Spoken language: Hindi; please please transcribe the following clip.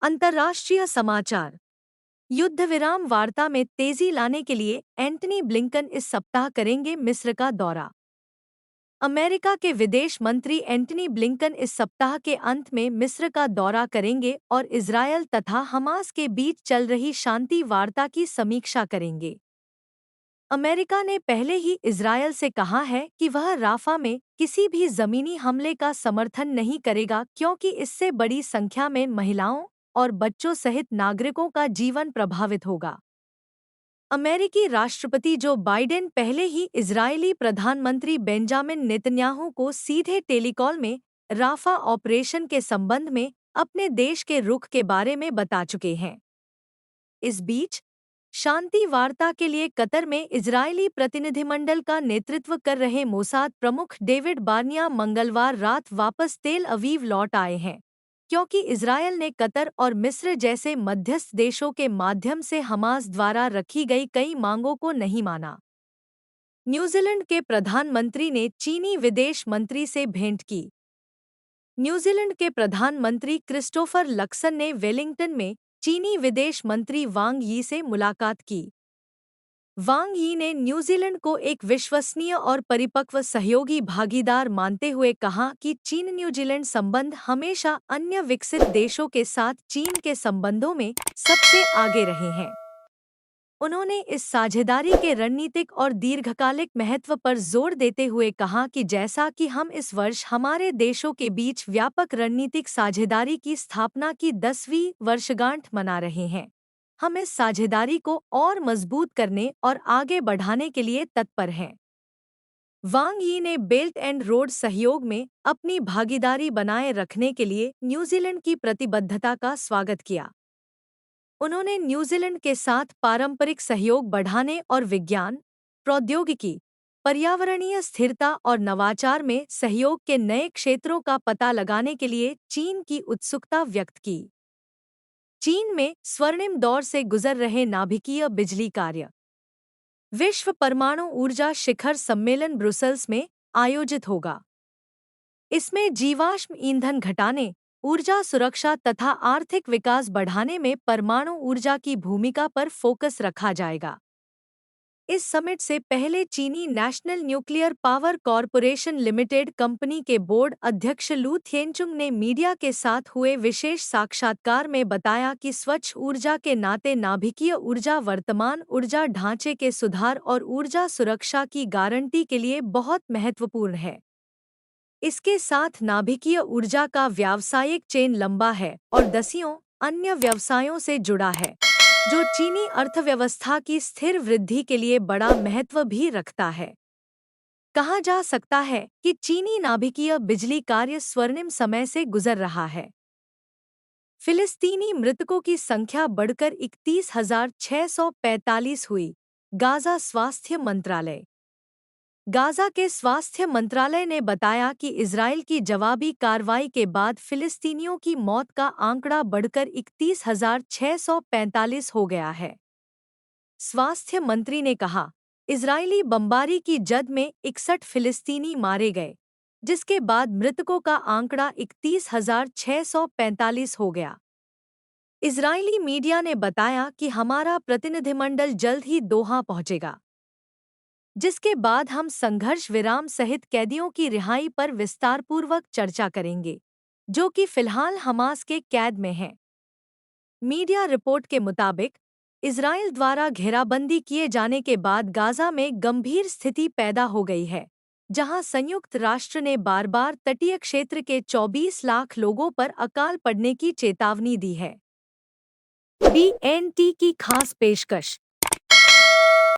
अंतर्राष्ट्रीय समाचार। युद्ध विराम वार्ता में तेजी लाने के लिए एंटनी ब्लिंकन इस सप्ताह करेंगे मिस्र का दौरा। अमेरिका के विदेश मंत्री एंटनी ब्लिंकन इस सप्ताह के अंत में मिस्र का दौरा करेंगे और इजरायल तथा हमास के बीच चल रही शांति वार्ता की समीक्षा करेंगे। अमेरिका ने पहले ही इजरायल से कहा है कि वह राफा में किसी भी जमीनी हमले का समर्थन नहीं करेगा, क्योंकि इससे बड़ी संख्या में महिलाओं और बच्चों सहित नागरिकों का जीवन प्रभावित होगा। अमेरिकी राष्ट्रपति जो बाइडेन पहले ही इजरायली प्रधानमंत्री बेंजामिन नेतन्याहू को सीधे टेलीकॉल में राफा ऑपरेशन के संबंध में अपने देश के रुख के बारे में बता चुके हैं। इस बीच शांति वार्ता के लिए कतर में इजरायली प्रतिनिधिमंडल का नेतृत्व कर रहे मोसाद प्रमुख डेविड बार्निया मंगलवार रात वापस तेल अवीव लौट आए हैं, क्योंकि इजरायल ने कतर और मिस्र जैसे मध्यस्थ देशों के माध्यम से हमास द्वारा रखी गई कई मांगों को नहीं माना। न्यूजीलैंड के प्रधानमंत्री ने चीनी विदेश मंत्री से भेंट की। न्यूजीलैंड के प्रधानमंत्री क्रिस्टोफर लक्सन ने वेलिंगटन में चीनी विदेश मंत्री वांग यी से मुलाकात की। वांग यी ने न्यूजीलैंड को एक विश्वसनीय और परिपक्व सहयोगी भागीदार मानते हुए कहा कि चीन न्यूजीलैंड संबंध हमेशा अन्य विकसित देशों के साथ चीन के संबंधों में सबसे आगे रहे हैं। उन्होंने इस साझेदारी के रणनीतिक और दीर्घकालिक महत्व पर जोर देते हुए कहा कि जैसा कि हम इस वर्ष हमारे देशों के बीच व्यापक रणनीतिक साझेदारी की स्थापना की 10वीं वर्षगांठ मना रहे हैं, हम इस साझेदारी को और मजबूत करने और आगे बढ़ाने के लिए तत्पर हैं। वांग यी ने बेल्ट एंड रोड सहयोग में अपनी भागीदारी बनाए रखने के लिए न्यूजीलैंड की प्रतिबद्धता का स्वागत किया। उन्होंने न्यूजीलैंड के साथ पारंपरिक सहयोग बढ़ाने और विज्ञान, प्रौद्योगिकी, पर्यावरणीय स्थिरता और नवाचार में सहयोग के नए क्षेत्रों का पता लगाने के लिए चीन की उत्सुकता व्यक्त की। चीन में स्वर्णिम दौर से गुजर रहे नाभिकीय बिजली कार्य। विश्व परमाणु ऊर्जा शिखर सम्मेलन ब्रुसेल्स में आयोजित होगा। इसमें जीवाश्म ईंधन घटाने, ऊर्जा सुरक्षा तथा आर्थिक विकास बढ़ाने में परमाणु ऊर्जा की भूमिका पर फोकस रखा जाएगा। इस समिट से पहले चीनी national nuclear power corporation limited company के बोर्ड अध्यक्ष लू थिएनचुंग ने मीडिया के साथ हुए विशेष साक्षात्कार में बताया कि स्वच्छ ऊर्जा के नाते नाभिकीय ऊर्जा वर्तमान ऊर्जा ढांचे के सुधार और ऊर्जा सुरक्षा की गारंटी के लिए बहुत महत्वपूर्ण है। इसके साथ नाभिकीय ऊर्जा का व्यावसायिक चेन लंबा है और दसियों अन्य व्यवसायों से जुड़ा है, जो चीनी अर्थव्यवस्था की स्थिर वृद्धि के लिए बड़ा महत्व भी रखता है। कहा जा सकता है कि चीनी नाभिकीय बिजली कार्य स्वर्णिम समय से गुजर रहा है। फिलिस्तीनी मृतकों की संख्या बढ़कर 31,645 हुई। गाजा स्वास्थ्य मंत्रालय। गाजा के स्वास्थ्य मंत्रालय ने बताया कि इजरायल की जवाबी कार्रवाई के बाद फिलिस्तीनियों की मौत का आंकड़ा बढ़कर 31,645 हो गया है। स्वास्थ्य मंत्री ने कहा, इजरायली बमबारी की जद में 61 फिलिस्तीनी मारे गए, जिसके बाद मृतकों का आंकड़ा 31,645 हो गया। इजरायली मीडिया ने बताया कि हमारा प्रतिनिधिमंडल जल्द ही दोहा पहुंचेगा, जिसके बाद हम संघर्ष विराम सहित कैदियों की रिहाई पर विस्तारपूर्वक चर्चा करेंगे, जो कि फिलहाल हमास के कैद में हैं। मीडिया रिपोर्ट के मुताबिक इजरायल द्वारा घेराबंदी किए जाने के बाद गाजा में गंभीर स्थिति पैदा हो गई है, जहां संयुक्त राष्ट्र ने बार-बार तटीय क्षेत्र के 24 लाख लोगों पर अकाल पड़ने की चेतावनी दी है। BNT की खास पेशकश।